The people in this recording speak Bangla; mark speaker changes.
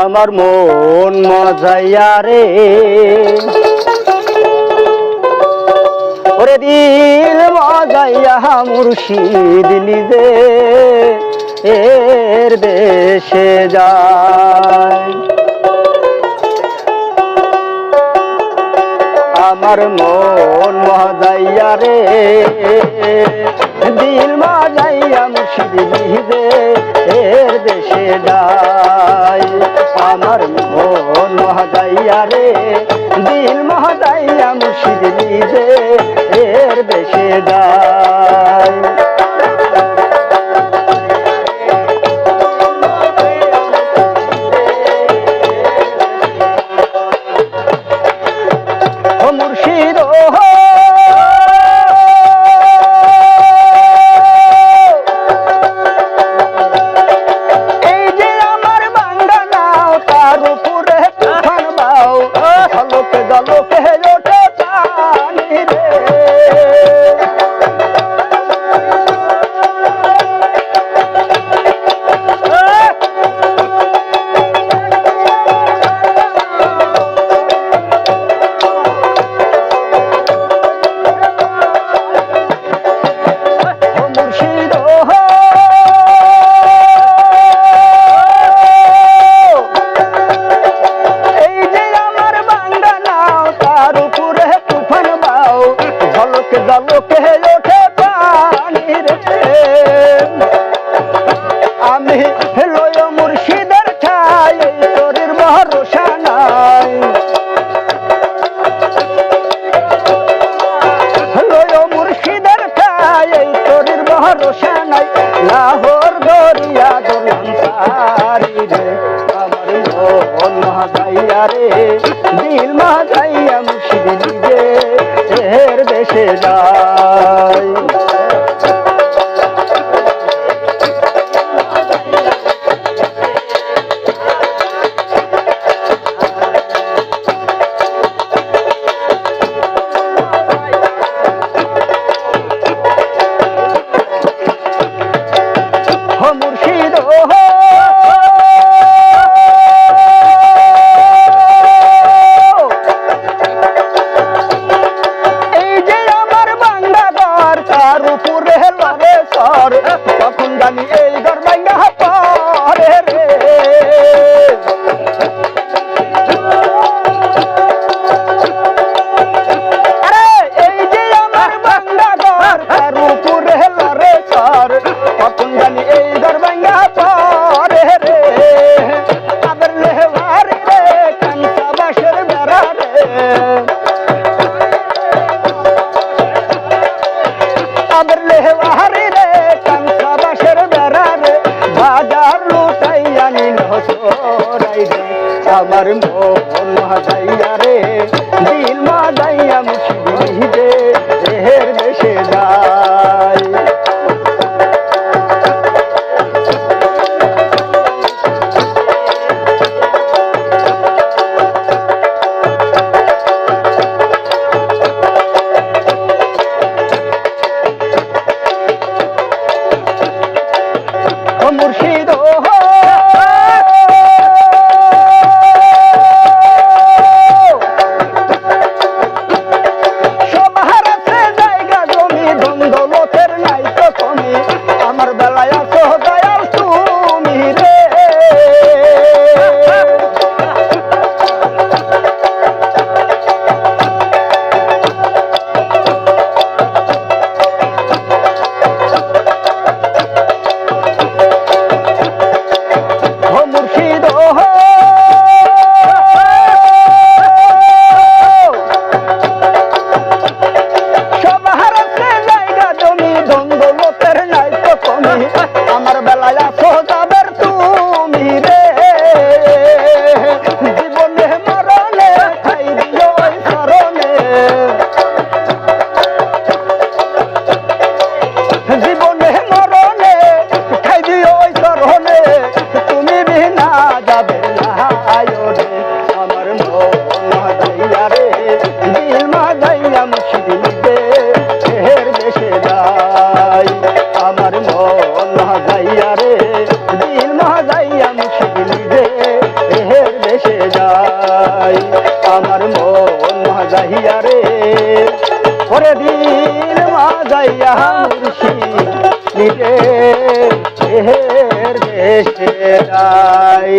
Speaker 1: আমার মন মজাইয়া রে ওরে দিল মজাইয়া মুর্শিদ নিজে এর দেশে যায়। আমার মন মজাইয়া রে দিল মজাইয়া মুর্শিদ নিজে এর দেশে যায়। আমার মন মজাইয়া রে দিল মজাইয়া মুর্শিদ নিজে এর দেশে যায়। মুর্শিদ এই যে আমার বাংলা নাও তার উপরে তুফান বাও ঝলকে ঝলকে ওঠে পানি রে। ঝলকে ওঠে পানি রে। আমি লয় মুর্শিদের ঠাই তোরের ভরসা নাই। লয় মুর্শিদের ঠাই তোরের ভরসা নাই। লাহোর দরিয়া দোলাম পারি রে। আমার মন মজাইয়া রে দিল মজাইয়া মুর্শিদ নিজে এর দেশে যায়। মুর্শিদ তখন জানি এই ঘর ভাঙ্গা পরে রে। আরে এই যে আমার বাংলা ঘর তার উপরে লড়ে সর তখন জানি এই ঘর ভাঙ্গা পরে রে। আবার লেহারি রে কাঞ্চা বাসের বেড়া রে। আবার লেহারি রে কাঞ্চা বাসের বেড়া রে। বাজার লুটাইয়া নিল সরাই রে। আমার মন মজাইয়া রে দিল মজাইয়া মুর্শিদ এর দেশে যায়। মুর্শিদ আমার মন মাজাইয়া রে ওরে দিন মাজাইয়া মুর্শিদের দেশে যাই